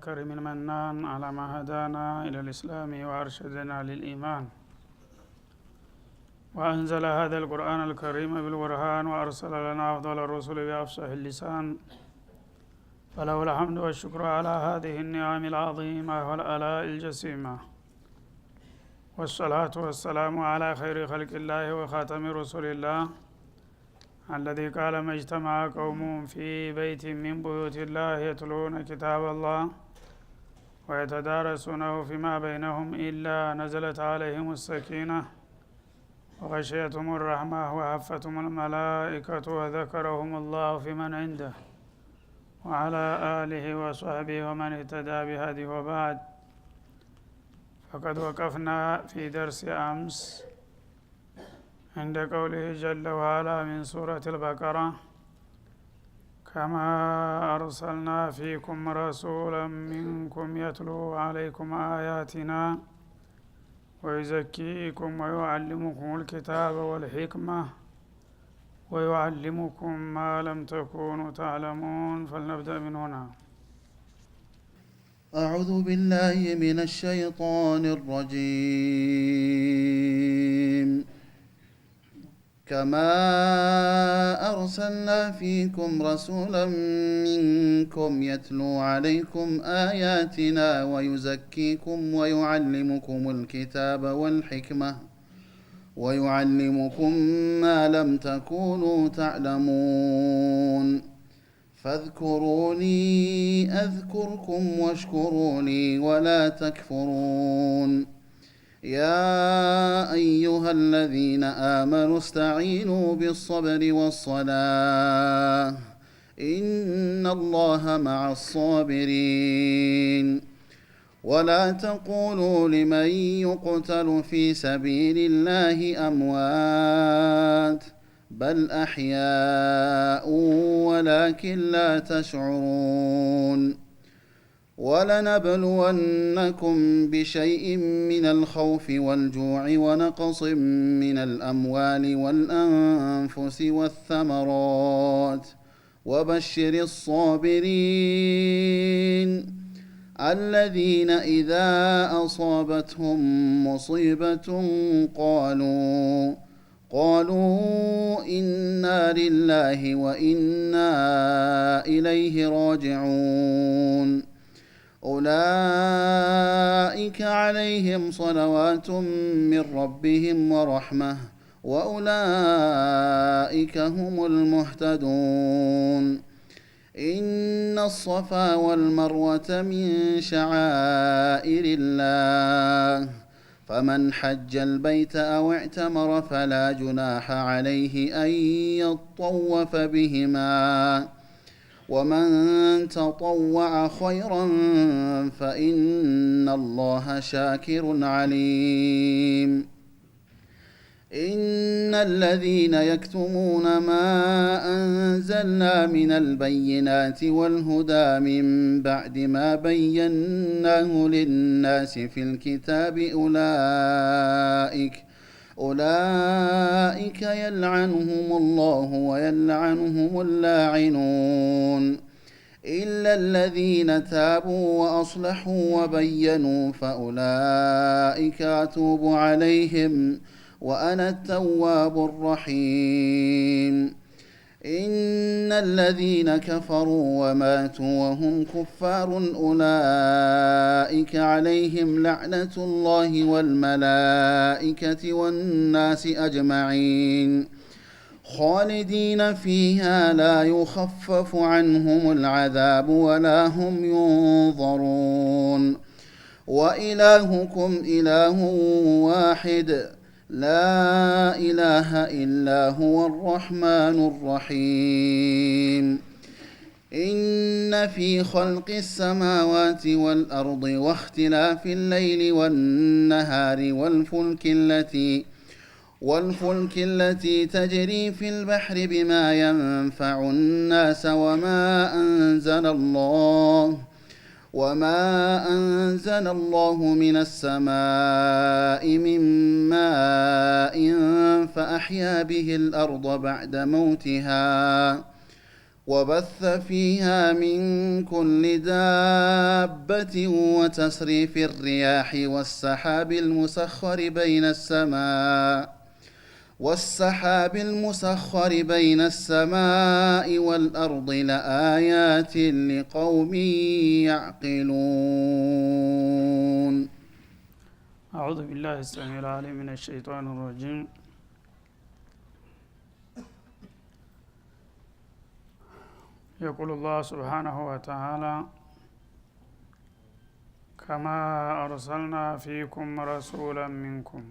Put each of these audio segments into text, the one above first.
الكريم المنان على ما هدانا إلى الإسلام وأرشدنا للإيمان، وأنزل هذا القرآن الكريم بالبرهان، وأرسل لنا أفضل الرسل بأفصح اللسان، فله الحمد والشكر على هذه النعم العظيمة والآلاء الجسيمة، والصلاة والسلام على خير خلق الله وخاتم رسول الله الذي قال ما اجتمع قوم في بيت من بيوت الله يتلون كتاب الله ويتدارسونه فيما بينهم إلا نزلت عليهم السكينة وغشيتهم الرحمة وحفتهم الملائكة وذكرهم الله في من عنده وعلى آله وصحبه ومن اهتدى بهديه. وبعد، فقد وقفنا في درس أمس عند قوله جل وعلا من سورة البقرة: كما أرسلنا فيكم رسولا منكم يتلو عليكم آياتنا ويزكيكم ويعلمكم الكتاب والحكمة ويعلمكم ما لم تكونوا تعلمون. فلنبدأ من هنا. أعوذ بالله من الشيطان الرجيم. كما أرسلنا فيكم رسولا منكم يتلو عليكم آياتنا ويزكيكم ويعلمكم الكتاب والحكمة ويعلمكم ما لم تكونوا تعلمون فاذكروني أذكركم واشكروا لي ولا تكفرون. يا أيها الذين آمنوا استعينوا بالصبر والصلاة إن الله مع الصابرين. ولا تقولوا لمن يقتل في سبيل الله أموات بل أحياء ولكن لا تشعرون. ولنبلونكم بشيء من الخوف والجوع ونقص من الأموال والأنفس والثمرات وبشر الصابرين الذين إذا أصابتهم مصيبة قالوا إنا لله وإنا إليه راجعون. أولئك عليهم صلوات من ربهم ورحمة وأولئك هم المهتدون. إن الصفا والمروة من شعائر الله فمن حج البيت أو اعتمر فلا جناح عليه أن يطوف بهما ومن تطوع خيرا فإن الله شاكر عليم. إن الذين يكتمون ما أنزلنا من البينات والهدى من بعد ما بيناه للناس في الكتاب أولئك يلعنهم الله ويلعنهم اللاعنون إلا الذين تابوا وأصلحوا وبينوا فأولئك أتوب عليهم وأنا التواب الرحيم. إن الذين كفروا وماتوا وهم كفار أولئك عليهم لعنة الله والملائكة والناس أجمعين خالدين فيها لا يخفف عنهم العذاب ولا هم ينظرون. وإلهكم إله واحد لا إله إلا هو الرحمن الرحيم. إن في خلق السماوات والأرض واختلاف الليل والنهار والفلك التي تجري في البحر بما ينفع الناس وما أنزل الله من السماء من ماء فأحيا به الأرض بعد موتها وبث فيها من كل دابة وتصريف الرياح والسحاب المسخر بين السماء والأرض لآيات لقوم يعقلون. أعوذ بالله السميع العليم من الشيطان الرجيم. يقول الله سبحانه وتعالى: كما أرسلنا فيكم رسولا منكم.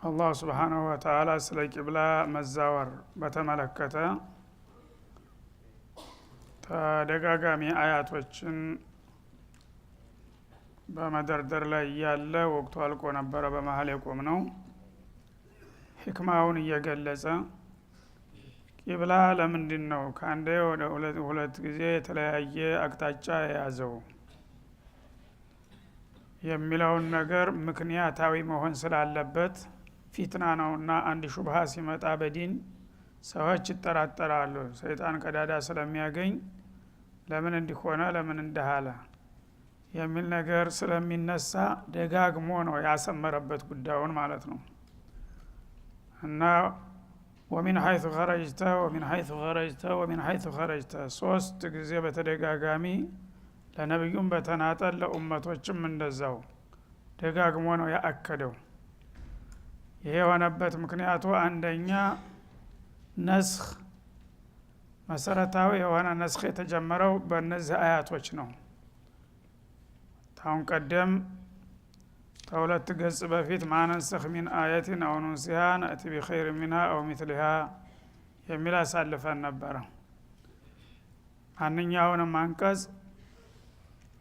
الله سبحانه وتعالى ስለ ቂብላ መዛወር በተመለከተ ተደጋጋሚ አያቶችን በመደርደር ላይ ያለ ወቅቱ አልቆ ነበረ። በመሃል የቆም ነው ህክማውን እየገለጸ ቂብላ ለምንድን ነው ከአንዴ ወደ ሁለት ጊዜ የተለያየ አቅጣጫ የያዘው የሚለውን ነገር ምክንያታዊ መሆን ስላለበት ፊትና ነውና አንድ ሹብሃ ሲመጣ በዲን ሰዎች ይጠራጠራሉ። ሰይጣን ቀዳዳ ስለሚያገኝ ለምን እንዲሆነ ለምን እንደሃለ የሚል ነገር ስለሚነሳ ደጋግሞ ነው ያሰመረበት ጉዳዩን ማለት ነው። እና ومن حيث خرجت ሶስት ጊዜ በተደጋጋሚ ለነብዩም በተናጠል ለኡመቶችም እንደዛው ደጋግሞ ነው ያአከደው። ይሄ የሆነበት ምክንያቱ አንደኛ ነስኽ መሰረታዊ የሆነ ነስኽ የተጀመረው በእነዚህ አያቶች ነው። ታውን ቀደም ከሁለት ገጽ በፊት ማነንሰኽ ሚን አየትን አው ኑንሲሃ ነእቲ ቢኸይር ሚንሃ አው ሚስሊሃ የሚል አሳልፈን ነበረ። ማንኛውንም አንቀጽ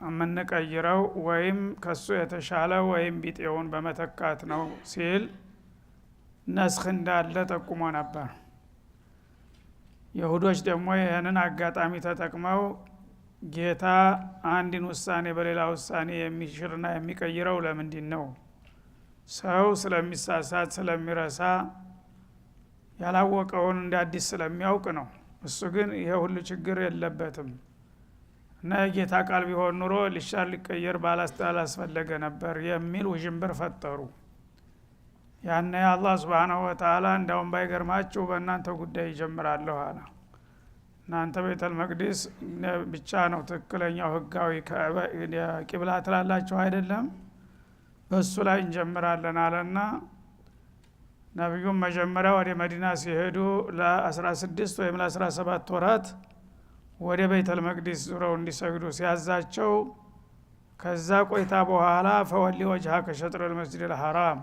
የምንቀይረው ወይም ከሱ የተሻለ ወይም ቢጤውን በመተካት ነው ሲል ነስኽ እንዳለ ጠቁሞ ነበር። ይሁዶች ደግሞ ይህንን አጋጣሚ ተጠቅመው ጌታ አንድን ውሳኔ በሌላ ውሳኔ የሚሽርና የሚቀይረው ለምንድን ነው? ሰው ስለሚሳሳት ስለሚረሳ ያላወቀውን እንደ አዲስ ስለሚያውቅ ነው። እሱ ግን ይሄ ሁሉ ችግር የለበትም እና የጌታ ቃል ቢሆን ኑሮ ሊሻር ሊቀየር ባላስፈለገ ነበር የሚል ውዥንብር ፈጠሩ። ያኔ አላህ ሱብሓነሁ ወተዓላ እንዳውም ባይገርማችሁ በእናንተ ጉዳይ ይጀምራለሁ አለ። እናንተ ቤተል መቅዲስ ብቻ ነው ትክክለኛው ህጋዊ ቂብላ ትላላችሁ አይደለም? በሱ ላይ እንጀምራለን አለና ነብዩም መጀመሪያ ወደ መዲና ሲሄዱ ለ16 ወይም ለ17 ወራት ወደ ቤተል መቅዲስ ዙረው እንዲሰግዱ ሲያዛቸው ከዛ ቆይታ በኋላ ፈወሊ ወጅሃከ ሸጥረል መስጂድል ሐራም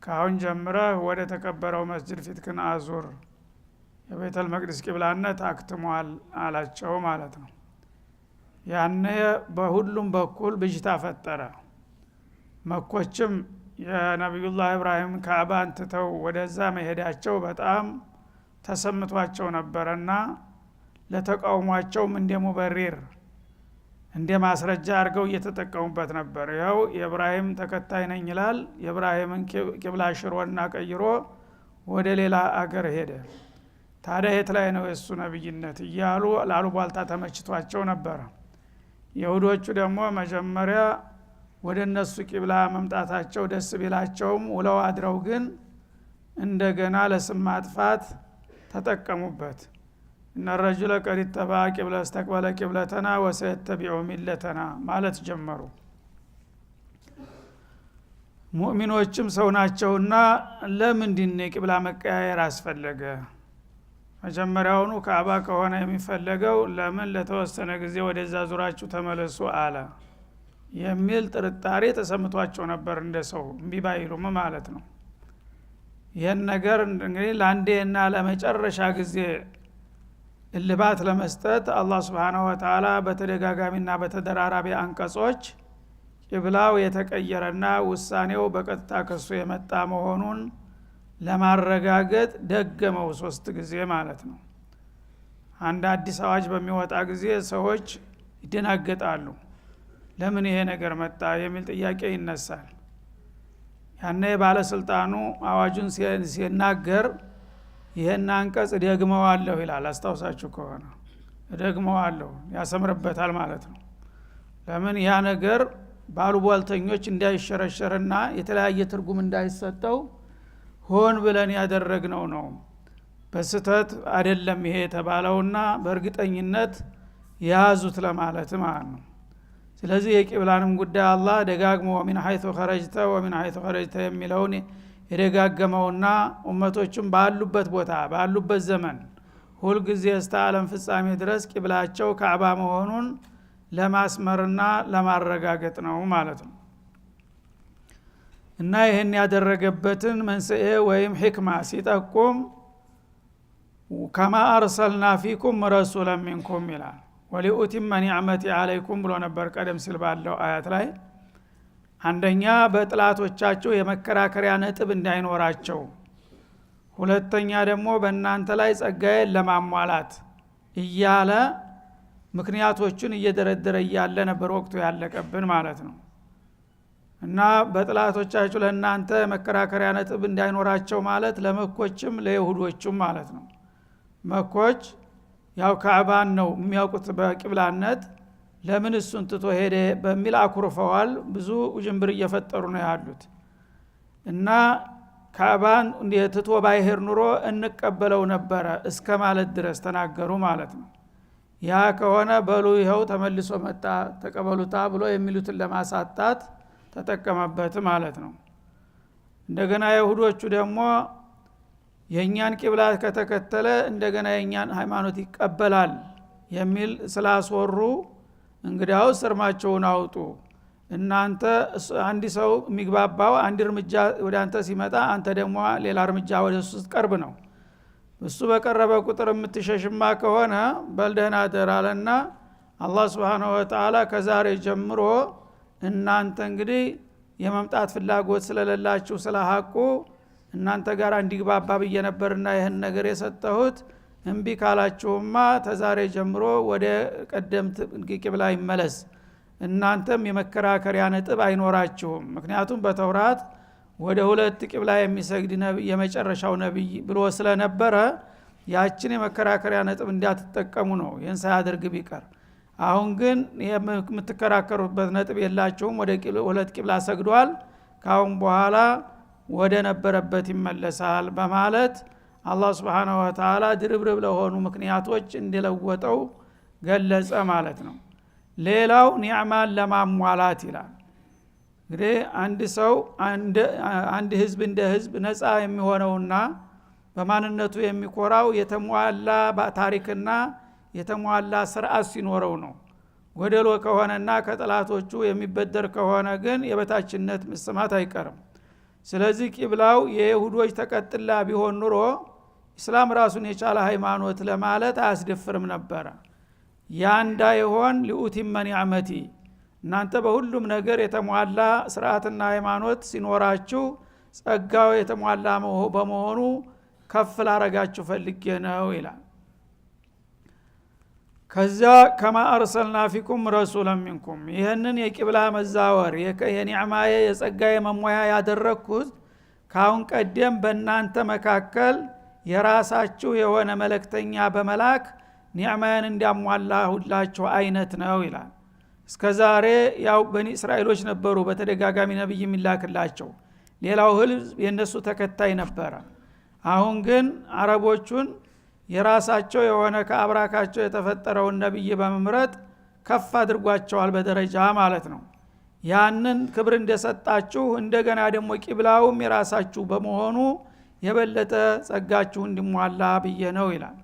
ካሁን ጀምረህ ወደ ተከበረው መስጂድ ፊትክን አዙር፣ የቤተል መቅዲስ ቂብላነት አክትሟል አላቸው ማለት ነው። ያኔ በሁሉም በኩል ብጅታ ፈጠረ። መኮችም የነቢዩላህ ኢብራሂም ካዕባን ትተው ወደዛ መሄዳቸው በጣም ተሰምቷቸው ነበረና ለተቃውሟቸውም እንደ ሙበሪር እንደ ማስረጃ አድርገው እየተጠቀሙበት ነበር። ያው የኢብራሂም ተከታይ ነኝ ይላል፣ የኢብራሂምን ቂብላ ሽሮና ቀይሮ ወደ ሌላ አገር ሄደ። ታዲያ የት ላይ ነው የሱ ነብይነት እያሉ ላሉባልታ ተመችቷቸው ነበር። ይሁዶቹ ደግሞ መጀመሪያ ወደ እነሱ ቂብላ መምጣታቸው ደስ ቢላቸውም ውለው አድረው ግን እንደገና ለስም ማጥፋት ተጠቀሙበት። እነ ረጁለ ቀድ ተባ ቂብላ استقبل ቂብለተና ወሰተቢዑ ሚለተና ማለት ጀመሩ። ሙእሚኖችም ሰው ናቸውና ለምንድን ነው ቂብላ መቀያየር አስፈለገ? መጀመሪያውኑ ካዕባ ከሆነ የሚፈለገው ለምን ለተወሰነ ጊዜ ወደዛ ዙራችሁ ተመለሱ አለ የሚል ጥርጣሬ ተሰምቷቸው ነበር። እንደሰው እምቢ ባይሉም ማለት ነው። ይሄን ነገር እንግዲህ ለአንዴና ለመጨረሻ ጊዜ እልባት ለመስጠት አላህ Subhanahu Wa Ta'ala በተደጋጋሚና በተደራራቢ አንቀጾች ቂብላው የተቀየረና ውሳኔው በቀጥታ ከሱ የመጣ መሆኑን ለማረጋገጥ ደገመው 3 ጊዜ ማለት ነው። አንድ አዲስ አዋጅ በሚወጣ ጊዜ ሰዎች ይደናገጣሉ። ለምን ይሄ ነገር መጣ የሚል ጥያቄ ይነሳል። ያኔ ባለስልጣኑ አዋጁን ሲናገር ይሄን አንቀጽ ደግመዋለሁ ይላል አስተውሳችሁ ከሆነ ደግመዋለሁ ያሰምርበታል ማለት ነው። ለምን ያ ነገር ባሉባልተኞች እንዳይሸረሸርና የተለያየ ትርጉም እንዳይሰጠው ሆን ብለን ያደረግነው ነው። በስተት አይደለም ይሄ የተባለውና በእርግጠኝነት ያዙት ለማለት ማለት ነው። ስለዚህ የቂብላንም ጉዳይ አላህ ደጋግሞ ወሚን ሐይቱ ኸረጅተ ወሚን ሐይቱ ኸረጅተ የሚለውን የደጋገመውና ኡመቶችም ባሉበት ቦታ ባሉበት ዘመን ሁል ጊዜ እስከ ዓለም ፍጻሜ ድረስ ቂብላቸው ካዕባ መሆኑን ለማስመርና ለማረጋገጥ ነው ማለት ነው። እና ይሄን ያደረገበትን መንስኤ ወይም ሕክማ ሲጠቁም ከማ አርሰልና ፊኩም ረሱላን ሚንኩም ይላል። ወሊኡቲመ ኒዕመቲ አለይኩም ብሎ ነበር ቀደም ሲል ባለው አያት ላይ። አንደኛ በጥላቶቻቸው የመከራከሪያ ነጥብ እንዳይኖራቸው፣ ሁለተኛ ደግሞ በእናንተ ላይ ጸጋዬን ለማሟላት እያለ ምክንያቶችን እየደረደረ እያለ ነበር ወቅቱ ያለቀብን ማለት ነው። እና በጥላቶቻቸው ለእናንተ መከራከሪያ ነጥብ እንዳይኖራቸው ማለት ለመኮችም ለይሁዶችም ማለት ነው። መኮች ያው ካዕባን ነው የሚያውቁት በቂብላነት፣ ለምን እሱን ትቶ ሄደ በሚል አኩርፈዋል። ብዙ ውዥንብር እየፈጠሩ ነው ያሉት። እና ካዕባን ትቶ ባይሄድ ኑሮ እንቀበለው ነበረ እስከ ማለት ድረስ ተናገሩ ማለት ነው። ያ ከሆነ በሉ ይኸው ተመልሶ መጣ ተቀበሉታ ብሎ የሚሉትን ለማሳጣት ተጠቀመበት ማለት ነው። እንደገና ይሁዶቹ ደግሞ የኛን ቂብላ ከተከተለ እንደገና የኛን ሃይማኖት ይቀበላል የሚል ስላስወሩ እንግዲያው እርማቸውን አውጡ። እናንተ አንድ ሰው የሚግባባው አንድ እርምጃ ወደ አንተ ሲመጣ አንተ ደግሞ ሌላ እርምጃ ወደ እሱ ስትቀርብ ነው። እሱ በቀረበ ቁጥር የምትሸሽማ ከሆነ በልደህና ደራለና አላህ Subhanahu Wa Ta'ala ከዛሬ ጀምሮ እናንተ እንግዲህ የመምጣት ፍላጎት ስለሌላችሁ ስለሐቁ እናንተ ጋር እንዲግባባ በየነበርና ይሄን ነገር የሰጠሁት እንቢ ካላችሁማ ተዛሬ ጀምሮ ወደ ቀደምት ቂብላ ይመለስ፣ እናንተም የመከራከሪያ ነጥብ አይኖራችሁም። ምክንያቱም በተውራት ወደ ሁለት ቂብላ የሚሰግድ ነብይ የመጨረሻው ነብይ ብሎ ስለነበረ ያችን የመከራከሪያ ነጥብ እንዳትጠቀሙ ነው ይህን ሳያደርግ ቢቀር። አሁን ግን የምትከራከሩበት ነጥብ የላችሁም፣ ወደ ሁለት ቂብላ ሰግዷል፣ ካሁን በኋላ ወደ ነበረበት ይመለሳል በማለት አላህ Subhanahu Wa Ta'ala ድርብርብ ለሆኑ ምክንያቶች እንደለወጠው ገለጸ ማለት ነው። ሌላው ኒዕማን ለማሟላት ይላል። እንግዲህ አንድ ሰው አንድ ህዝብ እንደ ህዝብ ነፃ የሚሆነውና በማንነቱ የሚኮራው የተሟላ ታሪክና የተሟላ ስርዓት ሲኖረው ነው። ጎደሎ ከሆነና ከጠላቶቹ የሚበደር ከሆነ ግን የበታችነት መሰማት አይቀርም። ስለዚህ ቂብላው የይሁዶች ተቀጥላ ቢሆን ኑሮ እስላም ራሱን የቻለ ሃይማኖት ለማለት አያስደፍርም ነበር። ያ እንዳይሆን ሊኡቲመ ኒዕመቲ እናንተ በሁሉም ነገር የተሟላ ስርዓትና ሃይማኖት ሲኖራችሁ ጸጋው የተሟላ በመሆኑ ከፍ ላረጋችሁ ፈልጌ ነው ይላል። ከዛ ከማ አርሰልና ፊኩም ረሱላን ሚንኩም ይሄንን የቂብላ መዛወር የኒዕማዬ የጸጋዬ መሞያ ያደረኩት ካሁን ቀደም በእናንተ መካከል የራሳችሁ የሆነ መልእክተኛ በመላክ ኒዕማዬን እንዲያሟላ ሁላችሁ አይነት ነው ይላል። እስከዛሬ ያው በኒ እስራኤሎች ነበሩ በተደጋጋሚ ነብይ የሚላክላቸው፣ ሌላው ህዝብ የነሱ ተከታይ ነበረ። አሁን ግን አረቦቹን የራሳቸው የሆነ ከአብራካቸው የተፈጠረውን ነብይ በመምረጥ ከፍ አድርጓቸዋል በደረጃ ማለት ነው። ያንን ክብር እንደሰጣችሁ እንደገና ደግሞ ቂብላውም የራሳችሁ በመሆኑ የበለጠ ጸጋችሁ እንዲሟላ ብዬ ነው ይላል።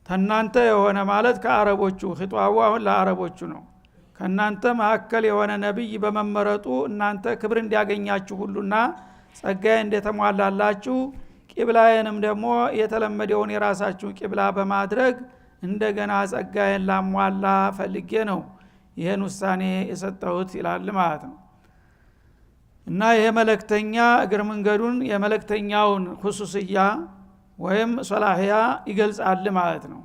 ተናንተ የሆነ ማለት ከአረቦቹ ኺጧቡ አሁን ለአረቦቹ ነው። ከናንተ መካከል የሆነ ነብይ በመመረጡ እናንተ ክብር እንዲያገኛችሁ ሁሉና ጸጋዬ እንደተሟላላችሁ ቂብላዬንም ደግሞ የተለመደውን የራሳችሁ ቂብላ በማድረግ እንደገና ጸጋዬን ላሟላ ፈልጌ ነው ይሄን ውሳኔ የሰጠሁት ይላል ማለት ነው። እና ይሄ መልእክተኛ እግር መንገዱን የመልእክተኛውን ኹሱስያ ወይም ሶላህያ ይገልጻል ማለት ነው።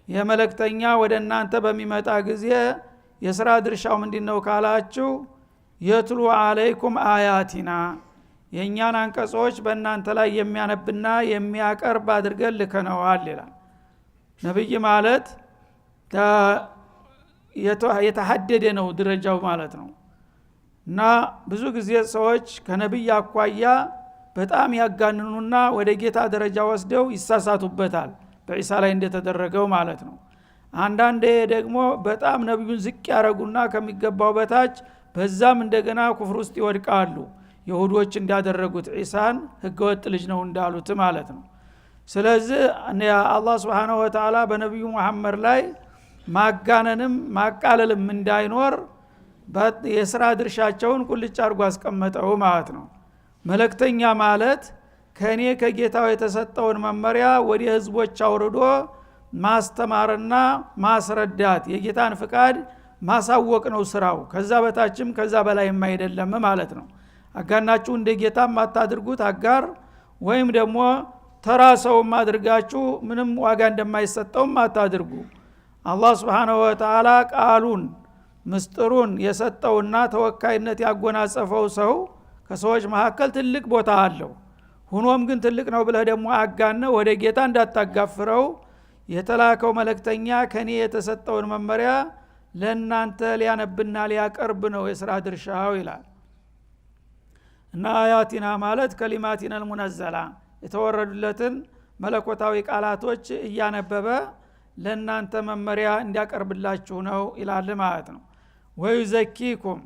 ይሄ መልእክተኛ ወደ እናንተ በሚመጣ ጊዜ የሥራ ድርሻው ምንድነው ካላችሁ የትሉ አለይኩም አያቲና የኛን አንቀጾች በእናንተ ላይ የሚያነብና የሚያቀርብ አድርገን ልከነዋል ይላል። ነብይ ማለት የተሐደደ ነው ደረጃው ማለት ነው። እና ብዙ ጊዜ ሰዎች ከነብይ አኳያ በጣም ያጋንኑና ወደ ጌታ ደረጃ ወስደው ይሳሳቱበታል፣ በኢሳ ላይ እንደተደረገው ማለት ነው። አንዳንዴ ደግሞ በጣም ነብዩን ዝቅ ያረጉና ከሚገባው በታች በዛም እንደገና ኩፍር ውስጥ ይወድቃሉ፣ ይሁዶች እንዳደረጉት ኢሳን ህገወጥ ልጅ ነው እንዳሉት ማለት ነው። ስለዚህ አላህ Subhanahu Wa Ta'ala በነብዩ መሐመድ ላይ ማጋነንም ማቃለልም እንዳይኖር የሥራ ድርሻቸውን ቁልጭ አድርጎ አስቀመጠው ማለት ነው። መልእክተኛ ማለት ከኔ ከጌታው የተሰጠውን መመሪያ ወደ ህዝቦች አውርዶ ማስተማርና ማስረዳት የጌታን ፍቃድ ማሳወቅ ነው ስራው። ከዛ በታችም ከዛ በላይም አይደለም ማለት ነው። አጋናችሁ እንደ ጌታም አታድርጉት አጋር ወይም ደግሞ ተራ ሰውም አድርጋችሁ ምንም ዋጋ እንደማይሰጠውም አታድርጉ። አላህ Subhanahu Wa Ta'ala ቃሉን ምስጥሩን የሰጠውና ተወካይነት ያጎናጸፈው ሰው ከሰዎች መካከል ትልቅ ቦታ አለው። ሆኖም ግን ትልቅ ነው ብለህ ደግሞ አጋነ ወደ ጌታ እንዳታጋፍረው የተላከው መልእክተኛ ከኔ የተሰጠውን መመሪያ ለናንተ ሊያነብና ሊያቀርብ ነው የሥራ ድርሻው ይላል። እና አያቲና ማለት ከሊማቲና المنزላ የተወረዱለትን መለኮታዊ ቃላቶች እያነበበ ለናንተ መመሪያ እንዲያቀርብላችሁ ነው ይላል ማለት ነው። ወይዘኪኩም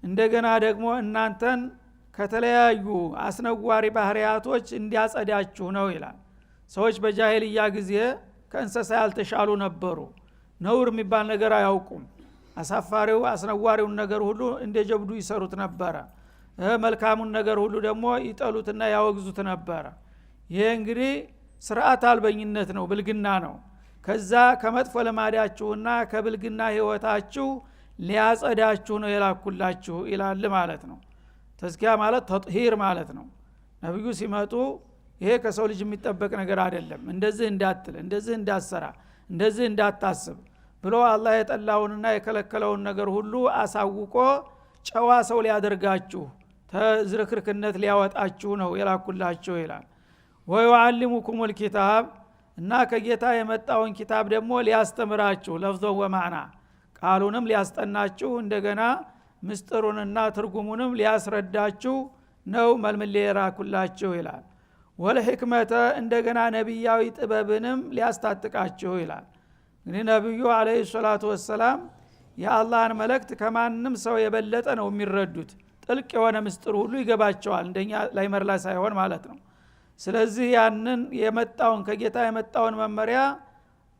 እንደገና ደግሞ እናንተን ከተለያዩ አስነዋሪ ባህሪያቶች እንዲያጸዳችሁ ነው ይላል። ሰዎች በጃሂልያ ጊዜ ከእንስሳ ያልተሻሉ ነበሩ። ነውር የሚባል ነገር አያውቁም። አሳፋሪው አስነዋሪውን ነገር ሁሉ እንደጀብዱ ይሰሩት ነበር። መልካሙን ነገር ሁሉ ደግሞ ይጠሉትና ያወግዙት ነበር። ይሄ እንግዲህ ስርዓት አልበኝነት ነው፣ ብልግና ነው። ከዛ ከመጥፎ ለማዳችሁና ከብልግና ህይወታችሁ ሊያጸዳችሁ ነው የላኩላችሁ ይላል ማለት ነው። ተዝኪያ ማለት ተጥሂር ማለት ነው። ነብዩ ሲመጡ ይሄ ከሰው ልጅ የሚጠበቅ ነገር አይደለም፣ እንደዚህ እንዳትል፣ እንደዚህ እንዳትሰራ፣ እንደዚህ እንዳታስብ ብሎ አላህ የጠላውንና የከለከለውን ነገር ሁሉ አሳውቆ ጨዋ ሰው ሊያደርጋችሁ ተዝርክርክነት ሊያወጣችሁ ነው የላኩላችሁ ይላል። ወይዓልሙኩሙል ኪታብ እና ከጌታ የመጣውን ኪታብ ደግሞ ሊያስተምራችሁ ለፍዞ ወማዕና ቃሉንም ሊያስጠናችሁ እንደገና ምስጥሩንና ትርጉሙንም ሊያስረዳችሁ ነው መልምሌ የላኩላችሁ ይላል። ወለህክመተ እንደገና ነብያዊ ጥበብንም ሊያስታጥቃችሁ ይላል። እንግዲህ ነብዩ አለይሂ ሰላቱ ወሰላም የአላህን መልእክት ከማንም ሰው የበለጠ ነው የሚረዱት። ጥልቅ የሆነ ምስጥር ሁሉ ይገባቸዋል፣ እንደኛ ላይ መርላ ሳይሆን ማለት ነው። ስለዚህ ያንን የመጣውን ከጌታ የመጣውን መመሪያ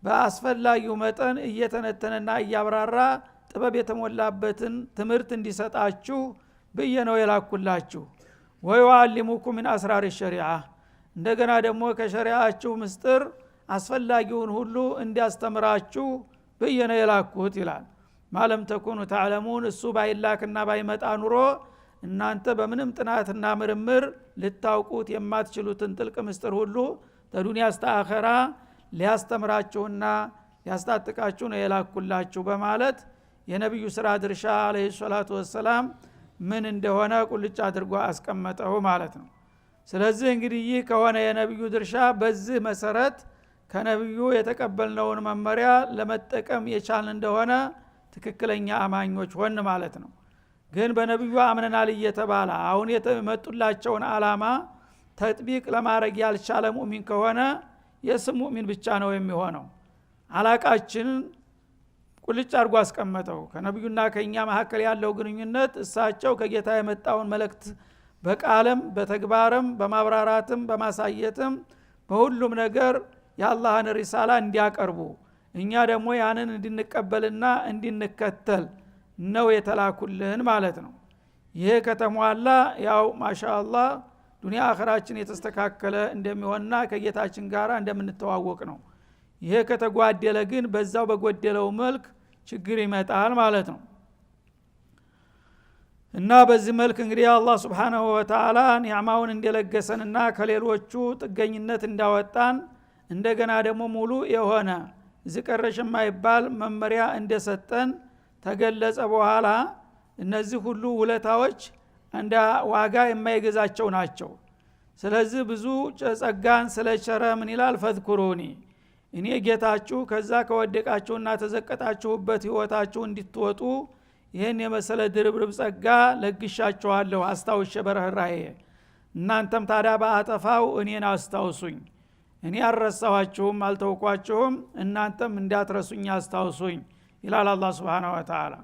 በአስፈላጊው መጠን እየተነተነና እያብራራ ጥበብ የተሞላበትን ትምህርት እንዲሰጣችሁ ብዬ ነው የላኩላችሁ። ወይዓልሙኩም ሚን አስራር ሸሪዓ እንደገና ደግሞ ከሸሪዓችሁ ምስጥር አስፈላጊውን ሁሉ እንዲያስተምራችሁ ብዬ ነው የላኩት ይላል። ማለም ተኩኑ ተዕለሙን እሱ ባይላክና ባይመጣ ኑሮ እናንተ በምንም ጥናትና ምርምር ልታውቁት የማትችሉትን ጥልቅ ምስጥር ሁሉ ተዱንያ እስከ አኺራ ሊያስተምራችሁና ሊያስታጥቃችሁ ነው የላኩላችሁ በማለት የነብዩ ስራ ድርሻ አለይሂ ሰላቱ ወሰላም ምን እንደሆነ ቁልጭ አድርጎ አስቀመጠው ማለት ነው። ስለዚህ እንግዲህ ይህ ከሆነ የነብዩ ድርሻ በዚህ መሰረት ከነብዩ የተቀበልነውን መመሪያ ለመጠቀም የቻልን እንደሆነ ትክክለኛ አማኞች ሆን ማለት ነው። ግን በነብዩ አምነናል እየተባለ አሁን የተመጡላቸውን አላማ ተጥቢቅ ለማድረግ ያልቻለ ሙእሚን ከሆነ የስም ሙእሚን ብቻ ነው የሚሆነው። አላቃችንን ቁልጭ አድርጎ አስቀመጠው። ከነብዩና ከኛ መካከል ያለው ግንኙነት እሳቸው ከጌታ የመጣውን መልእክት በቃልም በተግባርም በማብራራትም በማሳየትም በሁሉም ነገር የአላህን ሪሳላ እንዲያቀርቡ እኛ ደግሞ ያንን እንድንቀበልና እንድንከተል ነው የተላኩልን ማለት ነው። ይሄ ከተሟላ ያው ማሻአላህ ዱንያ አኺራችን የተስተካከለ እንደሚሆንና ከጌታችን ጋር እንደምንተዋወቅ ነው። ይሄ ከተጓደለ ግን በዛው በጎደለው መልክ ችግር ይመጣል ማለት ነው። እና በዚህ መልክ እንግዲህ አላህ Subhanahu Wa Ta'ala ኒዕማውን እንደለገሰንና ከሌሎቹ ጥገኝነት እንዳወጣን እንደገና ደግሞ ሙሉ የሆነ ዝቀረሽ የማይባል መመሪያ እንደሰጠን ተገለጸ። በኋላ እነዚህ ሁሉ ውለታዎች እንደ ዋጋ የማይገዛቸው ናቸው። ስለዚህ ብዙ ጸጋን ስለቸረ ምን ይላል ፈዝኩሩኒ እኔ ጌታችሁ ከዛ ከወደቃችሁና ተዘቀጣችሁበት ህይወታችሁ እንድትወጡ ይሄን የመሰለ ድርብርብ ጸጋ ለግሻችኋለሁ አስታውሼ በረህራዬ እናንተም ታዲያ በአጠፋው እኔን አስታውሱኝ እኔ አልረሳኋችሁም አልተውኳችሁም እናንተም እንዳትረሱኝ አስታውሱኝ ይላል አላህ Subhanahu Wa Ta'ala።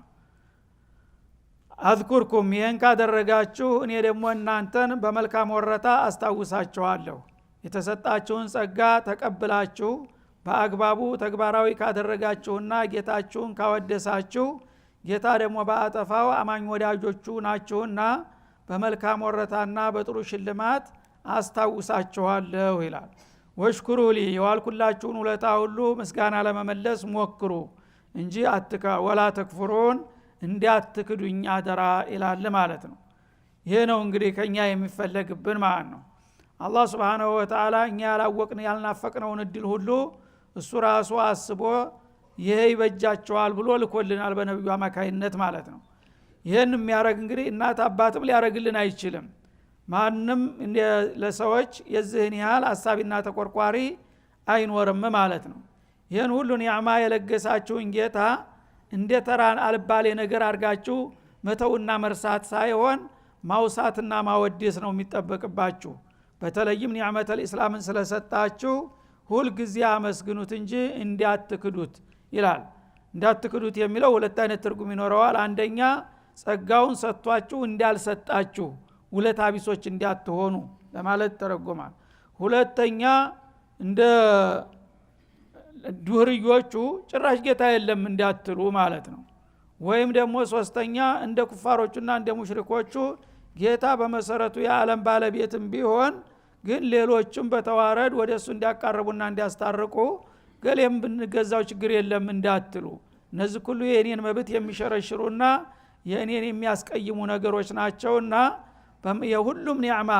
አዝኩርኩም ይሄን ካደረጋችሁ እኔ ደግሞ እናንተን በመልካም ወረታ አስታውሳችኋለሁ። የተሰጣችሁን ጸጋ ተቀብላችሁ በአግባቡ ተግባራዊ ካደረጋችሁና ጌታችሁን ካወደሳችሁ ጌታ ደግሞ በአጠፋው አማኝ ወዳጆቹ ናችሁና በመልካም ወረታና በጥሩ ሽልማት አስታውሳችኋለሁ ይላል። ወሽኩሩ ሊ የዋልኩላችሁን ውለታ ሁሉ ምስጋና ለመመለስ ሞክሩ እንጂ ወላ ተክፍሩን እንዳትክዱኝ አደራ ይላል ማለት ነው። ይሄ ነው እንግዲህ ከኛ የሚፈለግብን ማለት ነው። አላህ Subhanahu Wa Ta'ala እኛ ያላወቅን ያልናፈቅነውን እድል ሁሉ እሱ ራሱ አስቦ ይሄ ይበጃቸዋል ብሎ ልኮልናል በነብዩ አማካይነት ማለት ነው። ይሄን የሚያረግ እንግዲህ እናት አባትም ሊያረግልን አይችልም። ማንንም ለሰዎች የዚህን ያህል አሳቢና ተቆርቋሪ አይኖርም ማለት ነው። ይሄን ሁሉ ኒዕማ የለገሳችሁን ጌታ እንደ ተራን አልባሌ ነገር አርጋችሁ መተውና መርሳት ሳይሆን ማውሳትና ማወደስ ነው የሚጠበቅባችሁ። በተለይም ኒዕመተል ኢስላምን ስለሰጣችሁ ሁል ጊዜ አመስግኑት እንጂ እንዳትክዱት ይላል። እንዳትክዱት የሚለው ሁለት አይነት ትርጉም ይኖረዋል። አንደኛ ጸጋውን ሰጥቷችሁ እንዳልሰጣችሁ ውለታ ቢሶች እንዳትሆኑ ለማለት ተረጎማል። ሁለተኛ እንደ ዱርዮቹ ጭራሽ ጌታ የለም እንዳትሉ ማለት ነው። ወይም ደግሞ ሶስተኛ እንደ ኩፋሮቹና እንደ ሙሽሪኮቹ ጌታ በመሰረቱ የዓለም ባለቤትም ቢሆን ግን ሌሎችም በተዋረድ ወደሱ እንዲያቀርቡና እንዲያስታርቁ ገሌም ብንገዛው ችግር የለም እንዳትሉ። እነዚህ ሁሉ የኔን መብት የሚሸረሽሩና የኔን የሚያስቀይሙ ነገሮች ናቸውና የሁሉም ኒዕማ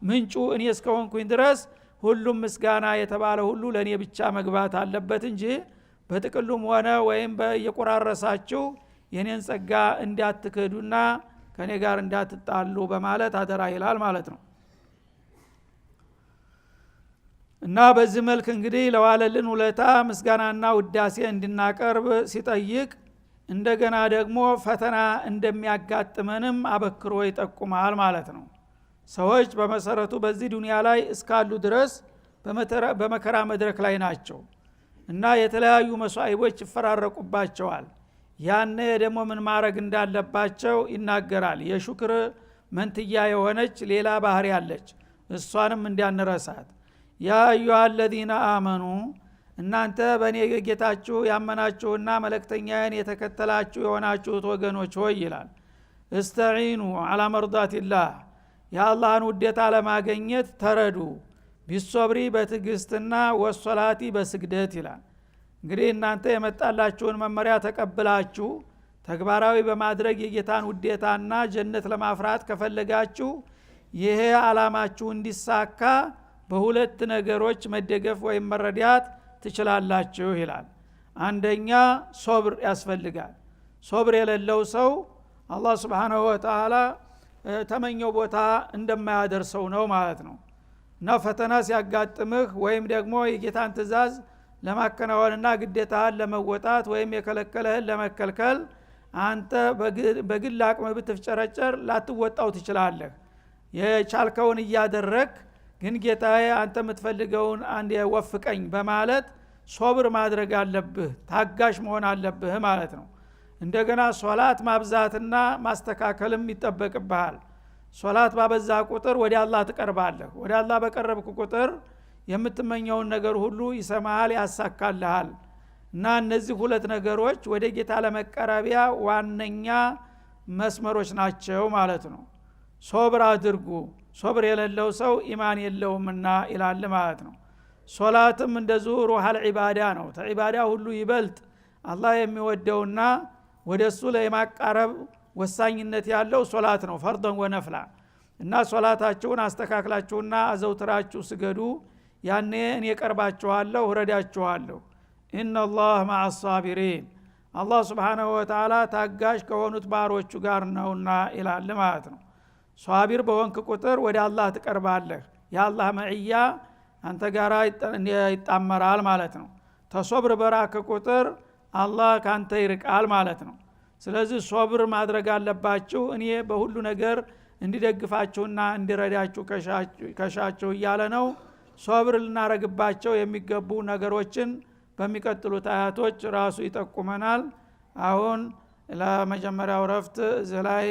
ምንጩ እኔ እስከሆንኩኝ ድረስ ሁሉም ምስጋና የተባለ ሁሉ ለኔ ብቻ መግባት አለበት እንጂ በጥቅሉም ሆነ ወይም በየቆራረሳችሁ የኔን ጸጋ እንዳትክዱና ከኔ ጋር እንዳትጣሉ በማለት አደራ ይላል ማለት ነው። እና በዚህ መልክ እንግዲህ ለዋለልን ውለታ ምስጋናና ውዳሴ እንድናቀርብ ሲጠይቅ እንደገና ደግሞ ፈተና እንደሚያጋጥመንም አበክሮ ይጠቁማል ማለት ነው። ሰዎች በመሰረቱ በዚህ ዱንያ ላይ እስካሉ ድረስ በመከራ መድረክ ላይ ናቸው እና የተለያዩ መስዋዕቦች ይፈራረቁባቸዋል። ያኔ ደግሞ ምን ማድረግ እንዳለባቸው ይናገራል። የሹክር መንትያ የሆነች ሌላ ባህሪ አለች፣ እሷንም እንዲያንረሳት። ያ አዩሃ الذين آمنوا እናንተ በእኔ ጌታችሁ ያመናችሁና መልእክተኛዬን የተከተላችሁ የሆናችሁት ወገኖች ሆይ ይላል። እስተዒኑ ዐላ መርዳቲላህ የአላህን ውዴታ ለማግኘት ተረዱ ቢሶብሪ በትዕግስትና ወሶላቲ በስግደት ይላል። እንግዲህ እናንተ የመጣላችሁን መመሪያ ተቀብላችሁ ተግባራዊ በማድረግ የጌታን ውዴታና ጀነት ለማፍራት ከፈለጋችሁ ይሄ ዓላማችሁ እንዲሳካ በሁለት ነገሮች መደገፍ ወይም መረዳት ትችላላችሁ ይላል። አንደኛ ሶብር ያስፈልጋል። ሶብር የሌለው ሰው አላህ Subhanahu Wa Ta'ala ተመኘው ቦታ እንደማያደርሰው ነው ማለት ነው። እና ፈተና ሲያጋጥምህ ወይም ደግሞ የጌታን ትእዛዝ ለማከናወንና ግዴታህን ለመወጣት ወይም የከለከለህን ለመከልከል አንተ በግል አቅም ብትፍጨረጨር ላትወጣው ትችላለህ። የቻልከውን እያደረክ ግን ጌታዬ አንተ የምትፈልገውን አንድ ወፍቀኝ በማለት ሶብር ማድረግ አለብህ፣ ታጋሽ መሆን አለብህ ማለት ነው። እንደገና ሶላት ማብዛትና ማስተካከልም ይጠበቅብሃል። ሶላት ባበዛ ቁጥር ወደ አላህ ትቀርባለህ። ወደ አላህ በቀረብክ ቁጥር የምትመኘውን ነገር ሁሉ ይሰማሃል፣ ያሳካልሃል። እና እነዚህ ሁለት ነገሮች ወደ ጌታ ለመቀረቢያ ዋነኛ መስመሮች ናቸው ማለት ነው። ሶብር አድርጉ፣ ሶብር የሌለው ሰው ኢማን የለውምና ይላል ማለት ነው። ሶላትም እንደዚሁ ሩሃል ዒባዳ ነው። ተዒባዳ ሁሉ ይበልጥ አላህ የሚወደውና ወደሱ ለማቃረብ ወሳኝነት ያለው ሶላት ነው፣ ፈርዶን ወነፍላ። እና ሶላታችሁን አስተካክላችሁና አዘውትራችሁ ስገዱ፣ ያኔ እኔ ቀርባችኋለሁ፣ ረዳችኋለሁ። ኢነላህ መዐሳቢሪን አላህ Subhanahu Wa Ta'ala ታጋሽ ከሆኑት ባሮቹ ጋር ነውና ይላል ማለት ነው። ሷቢር በወንክ ቁጥር ወደ አላህ ትቀርባለህ የአላህ መዕያ አንተ ጋራ ይጣመራል ማለት ነው ተሶብር በራከ ቁጥር አላህ ካንተ ይርቃል ማለት ነው ስለዚህ ሶብር ማድረግ አለባችሁ እኔ በሁሉ ነገር እንዲደግፋችሁና እንዲረዳችሁ ከሻችሁ እያለ ነው ሶብር ልናረግባቸው የሚገቡ ነገሮችን በሚቀጥሉት አያቶች ራሱ ይጠቁመናል አሁን ለመጀመሪያው ረፍት ዘላይ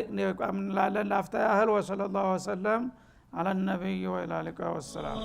እንላለን ላፍታ ያህል ወሰለላሁ ዐለይሂ ወሰለም على النبي وإلى اللقاء والسلام